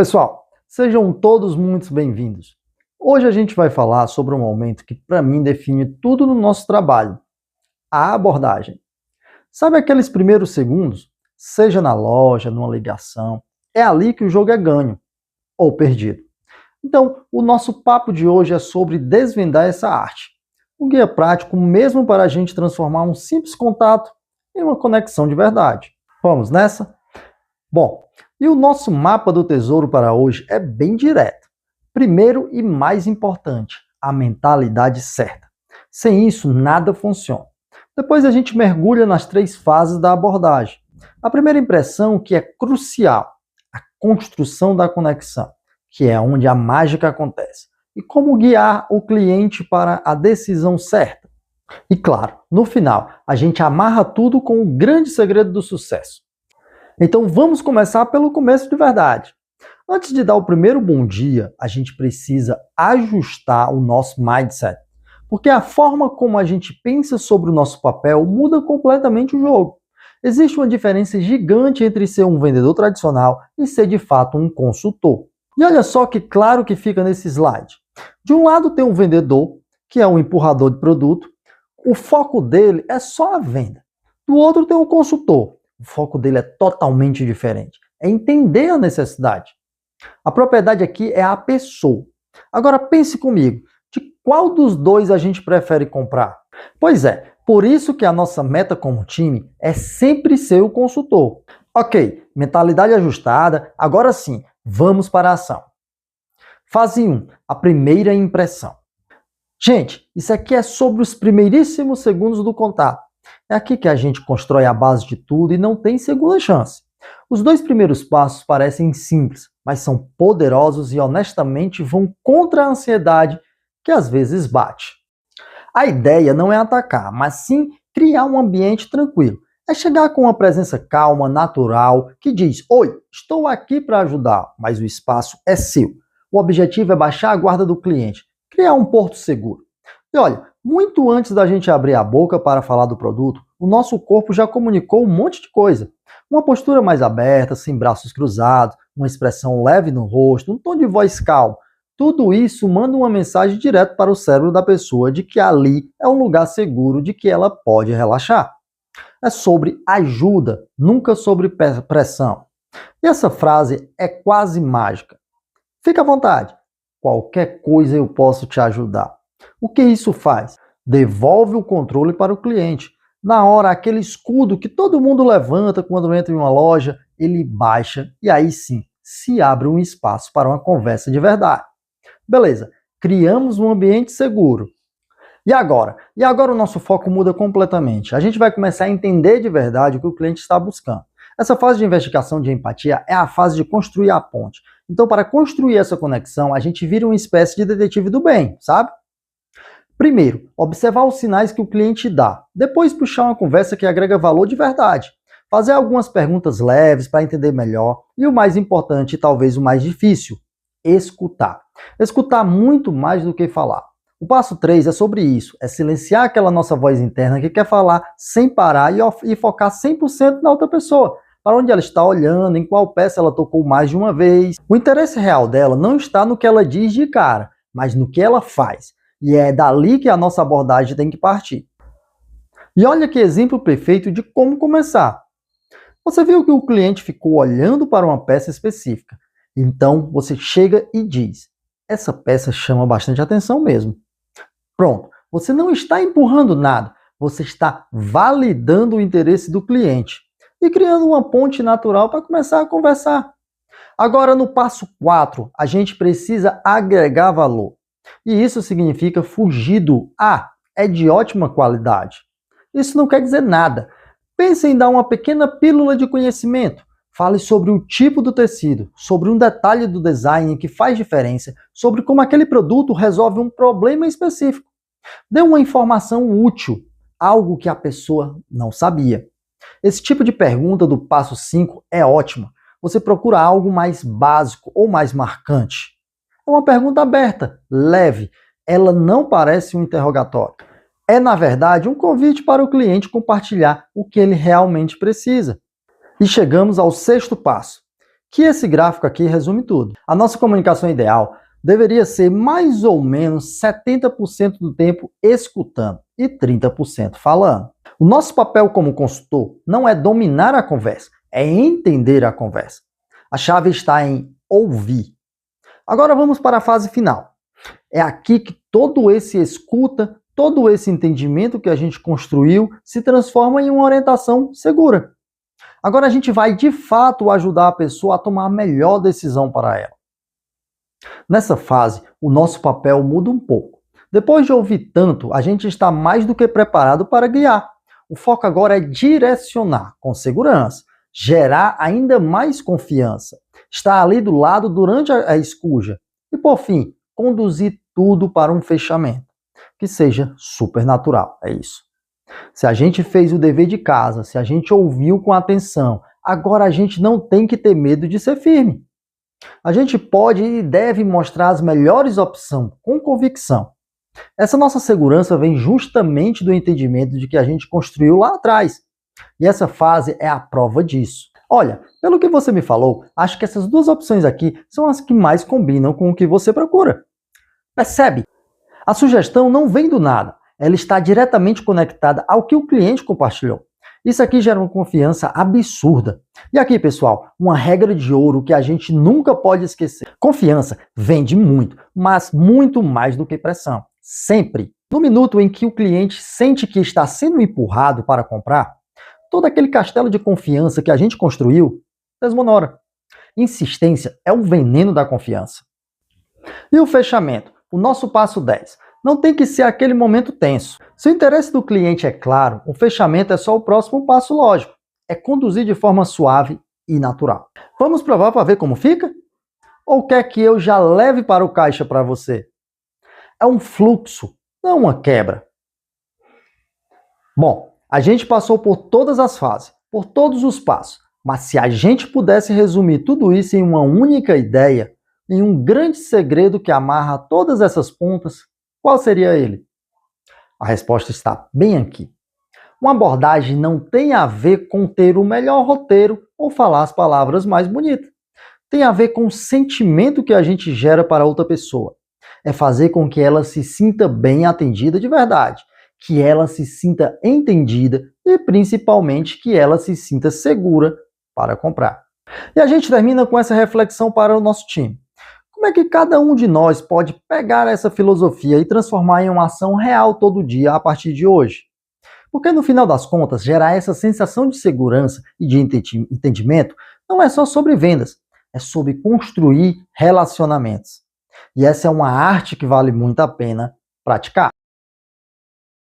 Pessoal, sejam todos muito bem-vindos. Hoje a gente vai falar sobre um momento que para mim define tudo no nosso trabalho, a abordagem. Sabe aqueles primeiros segundos? Seja na loja, numa ligação, é ali que o jogo é ganho ou perdido. Então, o nosso papo de hoje é sobre desvendar essa arte. Um guia prático mesmo para a gente transformar um simples contato em uma conexão de verdade. Vamos nessa? Bom, e o nosso mapa do tesouro para hoje é bem direto. Primeiro e mais importante, a mentalidade certa. Sem isso, nada funciona. Depois a gente mergulha nas 3 fases da abordagem. A primeira impressão, que é crucial, a construção da conexão, que é onde a mágica acontece. E como guiar o cliente para a decisão certa. E claro, no final, a gente amarra tudo com o grande segredo do sucesso. Então vamos começar pelo começo de verdade. Antes de dar o primeiro bom dia, a gente precisa ajustar o nosso mindset. Porque a forma como a gente pensa sobre o nosso papel muda completamente o jogo. Existe uma diferença gigante entre ser um vendedor tradicional e ser de fato um consultor. E olha só que claro que fica nesse slide. De um lado tem um vendedor, que é um empurrador de produto. O foco dele é só a venda. Do outro tem um consultor. O foco dele é totalmente diferente. É entender a necessidade. A propriedade aqui é a pessoa. Agora pense comigo, de qual dos dois a gente prefere comprar? Pois é, por isso que a nossa meta como time é sempre ser o consultor. Ok, mentalidade ajustada, agora sim, vamos para a ação. Fase 1, a primeira impressão. Gente, isso aqui é sobre os primeiríssimos segundos do contato. É aqui que a gente constrói a base de tudo e não tem segunda chance. Os 2 primeiros passos parecem simples, mas são poderosos e honestamente vão contra a ansiedade que às vezes bate. A ideia não é atacar, mas sim criar um ambiente tranquilo. É chegar com uma presença calma, natural, que diz: "Oi, estou aqui para ajudar, mas o espaço é seu." O objetivo é baixar a guarda do cliente, criar um porto seguro. E olha, muito antes da gente abrir a boca para falar do produto, o nosso corpo já comunicou um monte de coisa. Uma postura mais aberta, sem braços cruzados, uma expressão leve no rosto, um tom de voz calmo. Tudo isso manda uma mensagem direto para o cérebro da pessoa de que ali é um lugar seguro, de que ela pode relaxar. É sobre ajuda, nunca sobre pressão. E essa frase é quase mágica. Fica à vontade. Qualquer coisa eu posso te ajudar. O que isso faz? Devolve o controle para o cliente. Na hora, aquele escudo que todo mundo levanta quando entra em uma loja, ele baixa e aí sim, se abre um espaço para uma conversa de verdade. Beleza, criamos um ambiente seguro. E agora? E agora o nosso foco muda completamente. A gente vai começar a entender de verdade o que o cliente está buscando. Essa fase de investigação de empatia é a fase de construir a ponte. Então, para construir essa conexão, a gente vira uma espécie de detetive do bem, sabe? Primeiro, observar os sinais que o cliente dá. Depois, puxar uma conversa que agrega valor de verdade. Fazer algumas perguntas leves para entender melhor. E o mais importante, e talvez o mais difícil, escutar. Escutar muito mais do que falar. O passo 3 é sobre isso. É silenciar aquela nossa voz interna que quer falar sem parar e focar 100% na outra pessoa. Para onde ela está olhando, em qual peça ela tocou mais de uma vez. O interesse real dela não está no que ela diz de cara, mas no que ela faz. E é dali que a nossa abordagem tem que partir. E olha que exemplo perfeito de como começar. Você viu que o cliente ficou olhando para uma peça específica. Então você chega e diz: "Essa peça chama bastante atenção mesmo." Pronto, você não está empurrando nada, você está validando o interesse do cliente e criando uma ponte natural para começar a conversar. Agora no passo 4, a gente precisa agregar valor. E isso significa fugir do é de ótima qualidade. Isso não quer dizer nada. Pense em dar uma pequena pílula de conhecimento. Fale sobre o tipo do tecido, sobre um detalhe do design que faz diferença, sobre como aquele produto resolve um problema específico. Dê uma informação útil, algo que a pessoa não sabia. Esse tipo de pergunta do passo 5 é ótima. Você procura algo mais básico ou mais marcante. É uma pergunta aberta, leve. Ela não parece um interrogatório. É, na verdade, um convite para o cliente compartilhar o que ele realmente precisa. E chegamos ao 6º passo. que esse gráfico aqui resume tudo. A nossa comunicação ideal deveria ser mais ou menos 70% do tempo escutando e 30% falando. O nosso papel como consultor não é dominar a conversa, é entender a conversa. A chave está em ouvir. Agora vamos para a fase final. É aqui que todo esse escuta, todo esse entendimento que a gente construiu se transforma em uma orientação segura. Agora a gente vai de fato ajudar a pessoa a tomar a melhor decisão para ela. Nessa fase, o nosso papel muda um pouco. Depois de ouvir tanto, a gente está mais do que preparado para guiar. O foco agora é direcionar com segurança, gerar ainda mais confiança, estar ali do lado durante a escuta e, por fim, conduzir tudo para um fechamento, que seja supernatural, é isso. Se a gente fez o dever de casa, se a gente ouviu com atenção, agora a gente não tem que ter medo de ser firme. A gente pode e deve mostrar as melhores opções com convicção. Essa nossa segurança vem justamente do entendimento de que a gente construiu lá atrás. E essa fase é a prova disso. Olha, pelo que você me falou, acho que essas duas opções aqui são as que mais combinam com o que você procura. Percebe? A sugestão não vem do nada. Ela está diretamente conectada ao que o cliente compartilhou. Isso aqui gera uma confiança absurda. E aqui, pessoal, uma regra de ouro que a gente nunca pode esquecer. Confiança vende muito, mas muito mais do que pressão. Sempre. No minuto em que o cliente sente que está sendo empurrado para comprar, todo aquele castelo de confiança que a gente construiu desmonora. Insistência é o veneno da confiança. E o fechamento? O nosso passo 10. Não tem que ser aquele momento tenso. Se o interesse do cliente é claro, o fechamento é só o próximo passo lógico. É conduzir de forma suave e natural. Vamos provar para ver como fica? Ou quer que eu já leve para o caixa para você? É um fluxo, não uma quebra. Bom, a gente passou por todas as fases, por todos os passos, mas se a gente pudesse resumir tudo isso em uma única ideia, em um grande segredo que amarra todas essas pontas, qual seria ele? A resposta está bem aqui. Uma abordagem não tem a ver com ter o melhor roteiro ou falar as palavras mais bonitas. Tem a ver com o sentimento que a gente gera para outra pessoa. É fazer com que ela se sinta bem atendida de verdade, que ela se sinta entendida e principalmente que ela se sinta segura para comprar. E a gente termina com essa reflexão para o nosso time. Como é que cada um de nós pode pegar essa filosofia e transformar em uma ação real todo dia a partir de hoje? Porque no final das contas, gerar essa sensação de segurança e de entendimento não é só sobre vendas, é sobre construir relacionamentos. E essa é uma arte que vale muito a pena praticar.